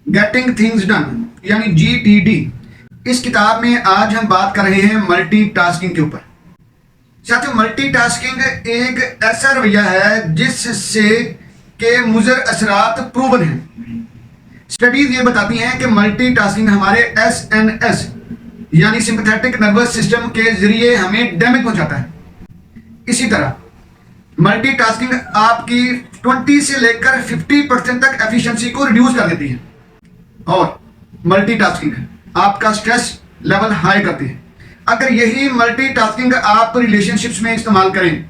Getting things done यानी GTD। इस किताब में आज हम बात कर रहे हैं मल्टीटास्किंग के ऊपर। साथियों, मल्टीटास्किंग एक ऐसा रवैया है जिससे के मुज़र असरात प्रूवन हैं। स्टडीज ये बताती हैं कि मल्टीटास्किंग हमारे SNS यानी सिंपैथेटिक नर्वस सिस्टम के जरिए हमें डैमेज पहुंचाता है। इसी तरह मल्टीटास्किंग आपकी 20 से लेकर 50% तक एफिशिएंसी को रिड्यूस कर देती है और मल्टीटास्किंग आपका स्ट्रेस लेवल हाई करती है। अगर यही मल्टीटास्किंग आप रिलेशनशिप्स में इस्तेमाल करें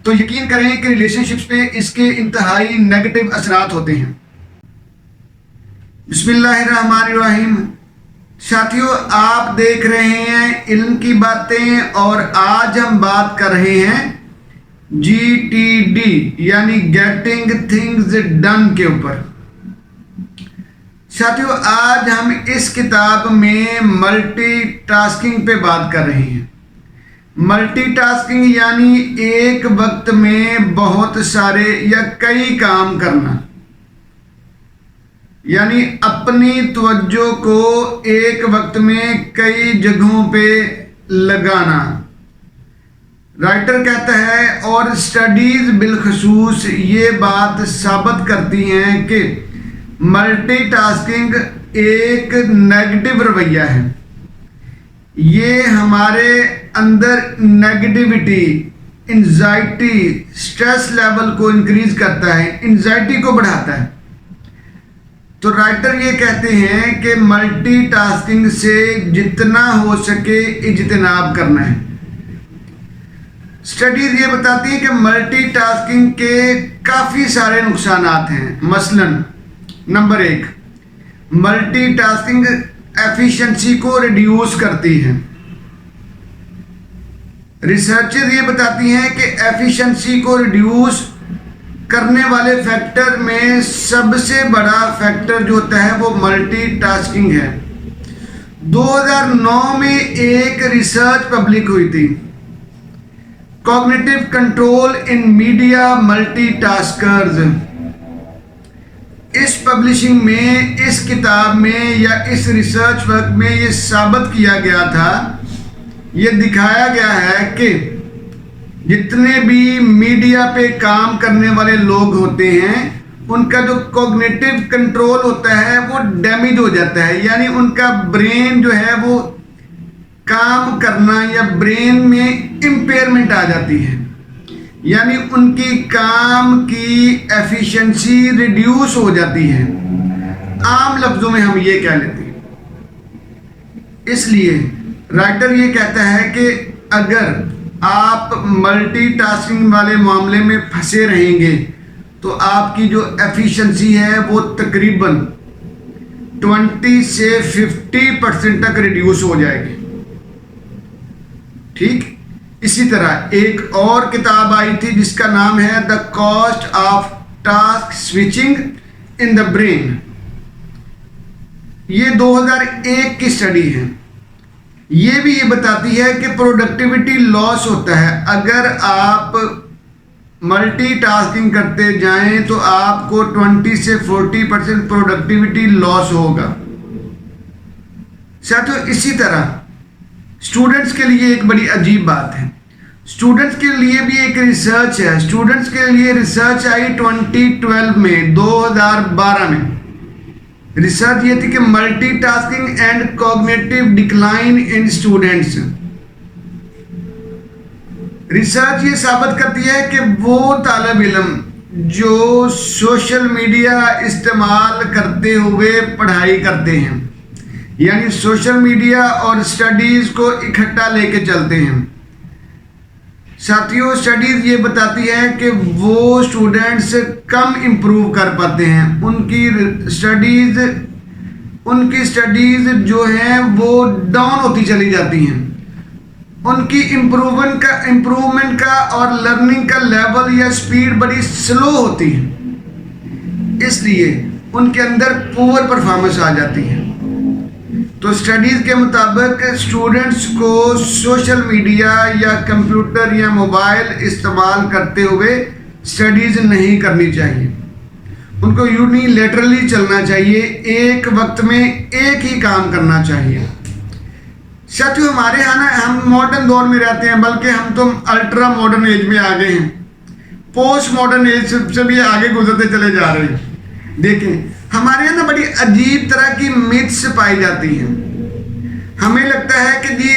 तो यकीन करें कि रिलेशनशिप्स पे इसके इंतहाई नेगेटिव असरात होते हैं। बिस्मिल्लाहिर्रहमानिर्रहीम। साथियों, आप देख रहे हैं इल्म की बातें और आज हम बात कर रहे हैं GTD यानी गेटिंग थिंग्स डन के ऊपर। साथियों, आज हम इस किताब में मल्टीटास्किंग पे बात कर रहे हैं। मल्टीटास्किंग यानी एक वक्त में बहुत सारे या कई काम करना, यानी अपनी तवज्जो को एक वक्त में कई जगहों पे लगाना। राइटर कहता है और स्टडीज बिलखसूस ये बात साबित करती हैं कि मल्टीटास्किंग एक नेगेटिव रवैया है। ये हमारे अंदर नेगेटिविटी, एंजाइटी, स्ट्रेस लेवल को इंक्रीज करता है, एंजाइटी को बढ़ाता है। तो राइटर ये कहते हैं कि मल्टीटास्किंग से जितना हो सके इज्तिनाब करना है। स्टडीज ये बताती है कि मल्टीटास्किंग के काफ़ी सारे नुकसानात हैं। मसलन नंबर 1, मल्टीटास्किंग एफिशिएंसी को रिड्यूस करती है। रिसर्चर ये बताती हैं कि एफिशिएंसी को रिड्यूस करने वाले फैक्टर में सबसे बड़ा फैक्टर जो होता है वो मल्टीटास्किंग है। 2009 में एक रिसर्च पब्लिक हुई थी, कॉग्निटिव कंट्रोल इन मीडिया मल्टीटास्कर्स। इस पब्लिशिंग में, इस किताब में या इस रिसर्च वर्क में ये साबित किया गया था, ये दिखाया गया है कि जितने भी मीडिया पे काम करने वाले लोग होते हैं उनका जो कॉग्निटिव कंट्रोल होता है वो डैमेज हो जाता है, यानी उनका ब्रेन जो है वो काम करना या ब्रेन में इम्पेयरमेंट आ जाती है, यानी उनकी काम की एफिशिएंसी रिड्यूस हो जाती है। आम लफ्जों में हम ये कह लेते हैं। इसलिए राइटर ये कहता है कि अगर आप मल्टीटास्किंग वाले मामले में फंसे रहेंगे तो आपकी जो एफिशिएंसी है वो तकरीबन 20 से 50% तक रिड्यूस हो जाएगी। ठीक इसी तरह एक और किताब आई थी जिसका नाम है the cost of task switching in the brain. ये 2001 की स्टडी है। ये भी ये बताती है कि प्रोडक्टिविटी लॉस होता है। अगर आप मल्टीटास्किंग करते जाएं तो आपको 20 से 40% प्रोडक्टिविटी लॉस होगा। साथियों, इसी तरह स्टूडेंट्स के लिए एक बड़ी अजीब बात है। स्टूडेंट्स के लिए भी एक रिसर्च है। स्टूडेंट्स के लिए रिसर्च आई 2012 में, 2012 में। रिसर्च ये थी कि multitasking and cognitive decline in students. Research ये साबित करती है कि वो तालिब इल्म जो सोशल मीडिया इस्तेमाल करते हुए पढ़ाई करते हैं, यानी सोशल मीडिया और स्टडीज को इकट्ठा लेके चलते हैं। साथियों, स्टडीज ये बताती है कि वो स्टूडेंट्स कम इम्प्रूव कर पाते हैं। उनकी स्टडीज जो हैं वो डाउन होती चली जाती हैं। उनकी इम्प्रूवमेंट का और लर्निंग का लेवल या स्पीड बड़ी स्लो होती है, इसलिए उनके अंदर पुअर परफॉर्मेंस आ जाती है। तो स्टडीज़ के मुताबिक स्टूडेंट्स को सोशल मीडिया या कंप्यूटर या मोबाइल इस्तेमाल करते हुए स्टडीज़ नहीं करनी चाहिए। उनको यूनिलैटरली चलना चाहिए, एक वक्त में एक ही काम करना चाहिए। साथियों, हमारे यहाँ ना हम मॉडर्न दौर में रहते हैं, बल्कि हम तो अल्ट्रा मॉडर्न एज में आ गए हैं, पोस्ट मॉडर्न एज से भी आगे गुजरते चले जा रहे हैं। देखें, हमारे यहाँ ना बड़ी अजीब तरह की मिथ्स पाई जाती हैं। हमें लगता है कि जी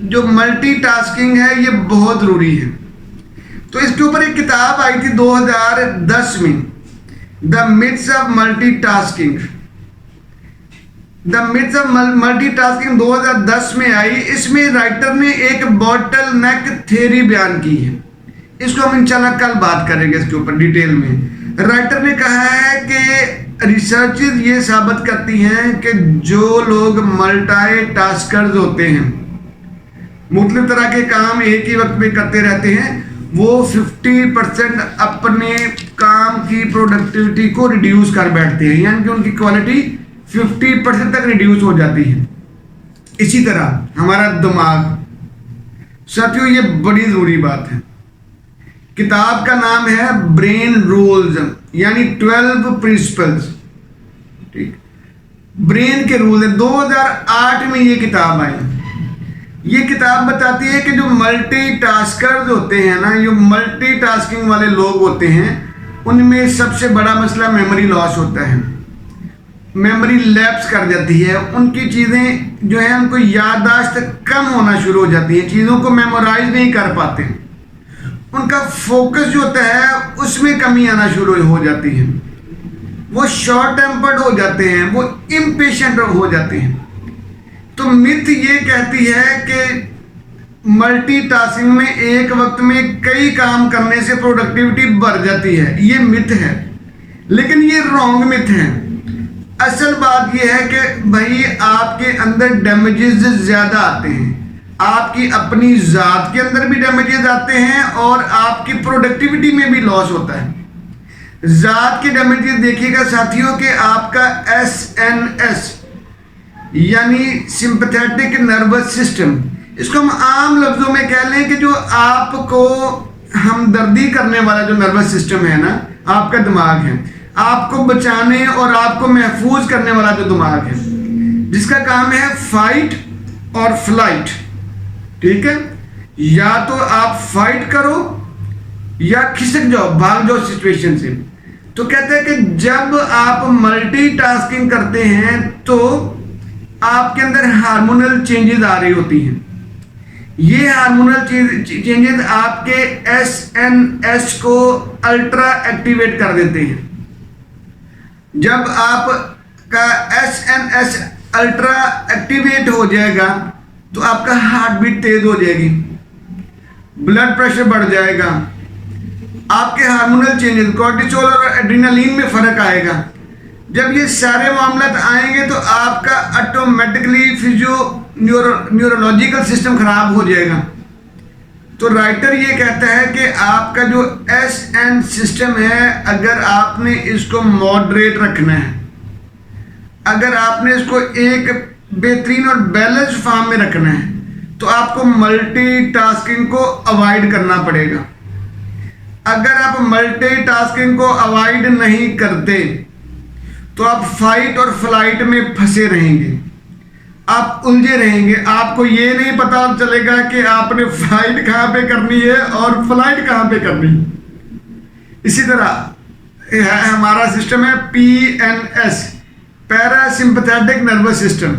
जो मल्टीटास्किंग है ये बहुत ज़रूरी है। तो इसके ऊपर एक किताब आई थी 2010 में, the myths of multitasking. The myths of multitasking 2010 में आई। इसमें राइटर ने एक बॉटल नेक थ्योरी बयान की है। इसको हम इंशाल्लाह कल बात करेंगे इसके ऊपर डिटेल में। राइटर ने कहा है कि रिसर्चेस ये साबित करती हैं कि जो लोग मल्टीटास्कर्स होते हैं, मुख्तलिफ तरह के काम एक ही वक्त में करते रहते हैं, वो 50% अपने काम की प्रोडक्टिविटी को रिड्यूस कर बैठते हैं, यानी कि उनकी क्वालिटी 50% तक रिड्यूस हो जाती है। इसी तरह हमारा दिमाग, साथियों ये बड़ी ज़रूरी बात है। किताब का नाम है ब्रेन रूल्स, यानी 12 प्रिंसिपल्स। ठीक, ब्रेन के रूल है। 2008 में ये किताब आई। ये किताब बताती है कि जो मल्टीटास्कर्स होते हैं ना, जो मल्टीटास्किंग वाले लोग होते हैं, उनमें सबसे बड़ा मसला मेमोरी लॉस होता है। मेमोरी लैप्स कर जाती है, उनकी चीज़ें जो है उनको याददाश्त कम होना शुरू हो जाती है, चीज़ों को मेमोराइज नहीं कर पाते, उनका फोकस जो होता है उसमें कमी आना शुरू हो जाती है, वो शॉर्ट टेम्पर्ड हो जाते हैं, वो इम्पेशेंट हो जाते हैं। तो मिथ ये कहती है कि मल्टीटास्किंग में एक वक्त में कई काम करने से प्रोडक्टिविटी बढ़ जाती है। ये मिथ है, लेकिन ये रॉन्ग मिथ है। असल बात यह है कि भाई आपके अंदर डैमेजेस ज़्यादा आते हैं, आपकी अपनी ज़ात के अंदर भी डैमेजेस आते हैं और आपकी प्रोडक्टिविटी में भी लॉस होता है। ज़ात के डैमेजेस देखिएगा साथियों कि आपका SNS यानी सिंपैथेटिक नर्वस सिस्टम, इसको हम आम लफ्ज़ों में कह लें कि जो आपको हमदर्दी करने वाला जो नर्वस सिस्टम है ना, आपका दिमाग है, आपको बचाने और आपको महफूज करने वाला जो दिमाग है, जिसका काम है फाइट और फ्लाइट। ठीक है, या तो आप फाइट करो या खिसक जाओ, भाग जाओ सिचुएशन से। तो कहते हैं कि जब आप मल्टीटास्किंग करते हैं तो आपके अंदर हार्मोनल चेंजेस आ रही होती हैं। ये हार्मोनल चेंजेस आपके SNS को अल्ट्रा एक्टिवेट कर देते हैं। जब आपका SNS अल्ट्रा एक्टिवेट हो जाएगा तो आपका हार्ट बीट तेज हो जाएगी, ब्लड प्रेशर बढ़ जाएगा, आपके हार्मोनल चेंजेस कोर्टिसोल और एड्रेनालिन में फर्क आएगा। जब ये सारे मामलात आएंगे तो आपका ऑटोमेटिकली न्यूरोलॉजिकल सिस्टम खराब हो जाएगा। तो राइटर ये कहता है कि आपका जो SN सिस्टम है, अगर आपने इसको मॉडरेट रखना है, अगर आपने इसको एक बेहतरीन और बैलेंस फॉर्म में रखना है, तो आपको मल्टीटास्किंग को अवॉइड करना पड़ेगा। अगर आप मल्टीटास्किंग को अवॉइड नहीं करते तो आप फाइट और फ्लाइट में फंसे रहेंगे, आप उलझे रहेंगे, आपको ये नहीं पता चलेगा कि आपने फाइट कहाँ पे करनी है और फ्लाइट कहाँ पे करनी है। इसी तरह है हमारा सिस्टम है PNS, पैरासिम्पैथेटिक नर्वस सिस्टम,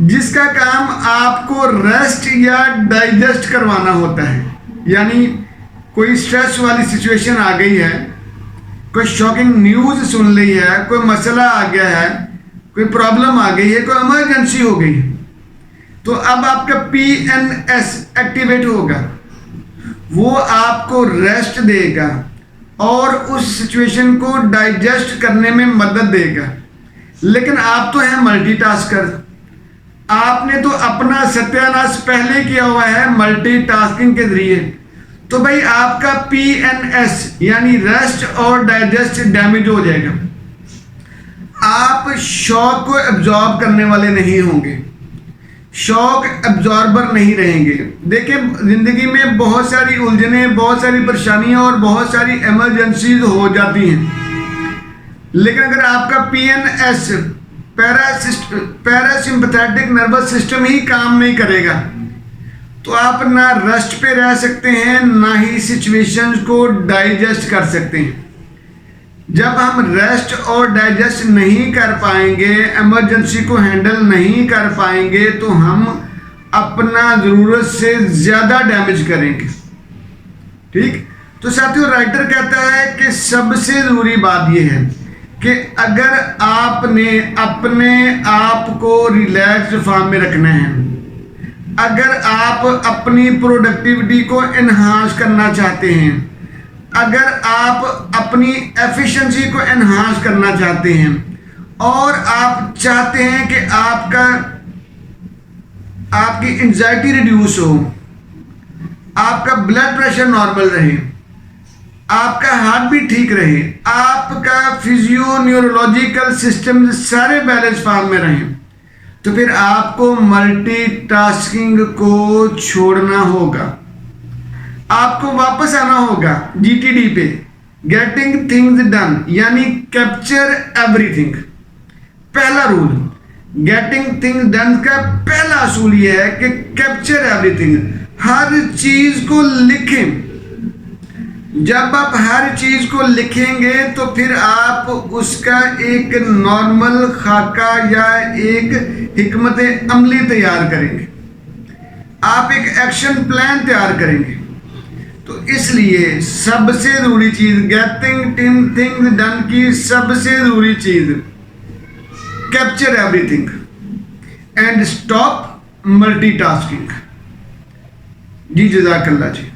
जिसका काम आपको रेस्ट या डाइजेस्ट करवाना होता है। यानी कोई स्ट्रेस वाली सिचुएशन आ गई है, कोई शॉकिंग न्यूज़ सुन ली है, कोई मसला आ गया है, कोई प्रॉब्लम आ गई है, कोई इमरजेंसी हो गई है, तो अब आपका PNS एक्टिवेट होगा, वो आपको रेस्ट देगा और उस सिचुएशन को डाइजेस्ट करने में मदद देगा। लेकिन आप तो हैं मल्टीटास्कर, आपने तो अपना सत्यानाश पहले किया हुआ है मल्टीटास्किंग के जरिए। तो भाई आपका PNS यानी रेस्ट और डाइजेस्ट डैमेज हो जाएगा, आप शॉक को एब्जॉर्ब करने वाले नहीं होंगे, शॉक एब्जॉर्बर नहीं रहेंगे। देखिए, जिंदगी में बहुत सारी उलझने, बहुत सारी परेशानियां और बहुत सारी इमरजेंसीज हो जाती हैं, लेकिन अगर आपका PNS पैरासिम्पथेटिक नर्वस सिस्टम ही काम नहीं करेगा तो आप ना रेस्ट पे रह सकते हैं, ना ही सिचुएशंस को डाइजेस्ट कर सकते हैं। जब हम रेस्ट और डाइजेस्ट नहीं कर पाएंगे, इमरजेंसी को हैंडल नहीं कर पाएंगे, तो हम अपना ज़रूरत से ज़्यादा डैमेज करेंगे। ठीक, तो साथियों राइटर कहता है कि सबसे ज़रूरी बात यह है कि अगर आपने अपने आप को रिलैक्स्ड फॉर्म में रखना है, अगर आप अपनी प्रोडक्टिविटी को एनहांस करना चाहते हैं, अगर आप अपनी एफिशिएंसी को एनहांस करना चाहते हैं और आप चाहते हैं कि आपकी एंजाइटी रिड्यूस हो, आपका ब्लड प्रेशर नॉर्मल रहे, आपका हार्ट भी ठीक रहे, आपका फिजियो न्यूरोलॉजिकल सिस्टम सारे बैलेंस फॉर्म में रहें, तो फिर आपको मल्टीटास्किंग को छोड़ना होगा। आपको वापस आना होगा GTD पे, गेटिंग थिंग्स डन, यानी कैप्चर एवरीथिंग। पहला रूल गेटिंग थिंग्स डन का पहला असूल यह है कि कैप्चर एवरीथिंग, हर चीज को लिखें। जब आप हर चीज को लिखेंगे तो फिर आप उसका एक नॉर्मल खाका या एक हिकमत अमली तैयार करेंगे, आप एक एक्शन प्लान तैयार करेंगे। तो इसलिए सबसे जरूरी चीज गेटिंग थिंग्स डन की सबसे जरूरी चीज capture everything and stop multitasking. जी जज़ाकल्लाह जी।